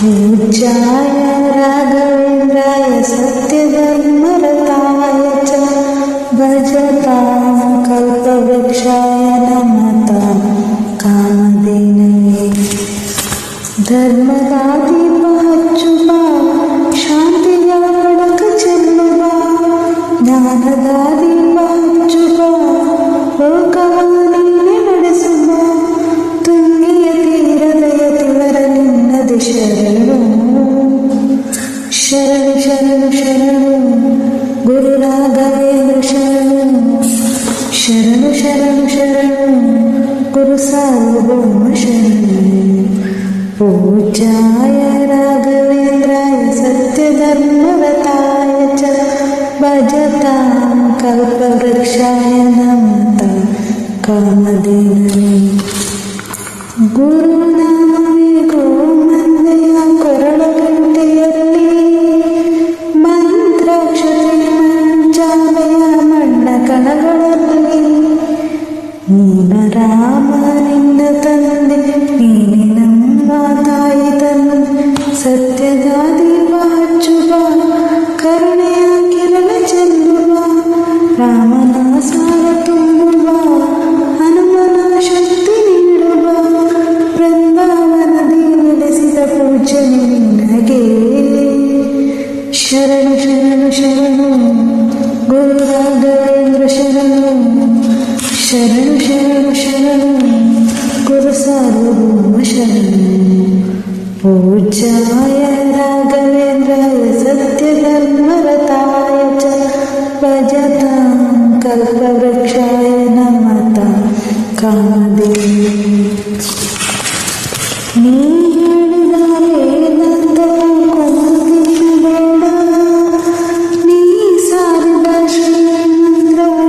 पूज्याय राघवेन्द्राय सत्यधर्मरताय च भजतां कल्पवृक्षाय नमतां कामधेनवे ಧರ್ಮದಾದೀಪ ಹಚ್ಚುವ ಶಾಂತಿಯ ಬೆಳಕ ಚೆಲ್ಲುವ ಜ್ಞಾನದಾದೀಪ ಹಚ್ಚುವ ಲೋಕವಾಣಿನೇ ನಡೆಸುವ ತುಂಗೆಯ ತೀರದಯ ತಿವರ ನಿನ್ನದೆ ಶರಣು ಶರಣು ಶರಣು ಶರಣು ಗುರು ರಾಘವೇಂದ್ರ ಶರಣು ಶರಣು ಶರಣು ಶರಣು ಗುರು ಸಾರ್ವಭೌಮ ಶರಣು पूज्याय राघवेन्द्राय सत्यधर्मरताय च भजतां कल्पवृक्षाय नमतां कामधेनवे ಗುರುನಾಮವೇ ಗೋಮಂದೆಯ ಕೊರಳ ಗಂಟೆಯಲ್ಲಿ ಮಂತ್ರಾಕ್ಷರಿ ಮಂಚಾಲೆಯ ಮಣ್ಣ ಕಣಗಳಲ್ಲಿ ನೀನ ರಾಮ ನಿನ್ನ ತಂದೆ ನೀನೆ ನಮ್ಮ ತಾಯಿ ತಂದೆ ಸತ್ಯದ ದೀಪ ಹಚ್ಚುವ ಕರುಣೆಯ ಕಿರಣ ಚೆಲ್ಲುವ ರಾಮನ ಸಾರ ತುಂಬುವ ಹನುಮನ ಶಕ್ತಿ ನೀಡುವ ಬೃಂದಾವನದಿ ನೆಲೆಸಿದ ಪೂಜನೆ ನಿನಗೆ ಶರಣು ಶರಣು ಶರಣು ಗುರು ರಾಘವೇಂದ್ರ ಶರಣು ಶರಣು ಶರಣು ಶರಣು ಗುರು ಸಾರ್ವಭೌಮ ಶರಣು पूज्याय राघवेन्द्राय सत्यधर्मरताय च भजतां कल्पवृक्षाय नमतां कामधेनवे ನೀ ಹೇಳಿದರೆ ನಂತರ ಕೊಂದಿನ ಬೇಡ ನೀ ಸಾರಿದ ಶ್ರೀಮಂತ್ರವು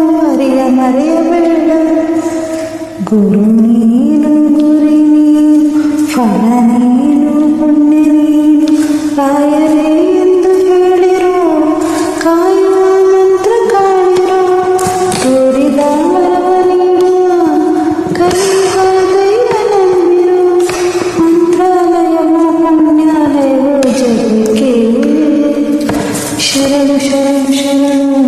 ಮರೆಯಬೇಡ ಗುರು ನೀನು ಗುರಿ ನೀನು ಫಲ ನೀನು ಪುಣ್ಯ ನೀನು ರಾಯರೇ ಎಂದು ಹೇಳಿರೋ ಕಾಯುವ ಮಂತ್ರ ಕಾಣಿರೋ ತೋರಿದ ವರವ ನೀಡುವ ಕಲಿಯುವ ದೈವ ನಂಬಿರೋ ಮಂತ್ರಾಲಯವೋ ಪುಣ್ಯಾಲಯವೋ ಜಗಕ್ಕೆ ಶರಣು ಶರಣು ಶರಣು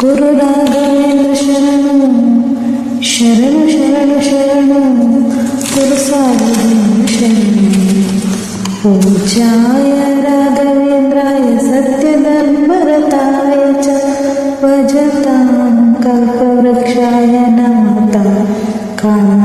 ಗುರು ರಾಘವೇಂದ್ರ ಶರಣು ಶರಣು ಶರಣು ಶರಣು ಗುರು ಸಾರ್ವಭೌಮ ಶರಣು पूज्याय राघवेन्द्राय सत्यधर्मरताय च भजतां कल्पवृक्षाय नमतां कामधेनवे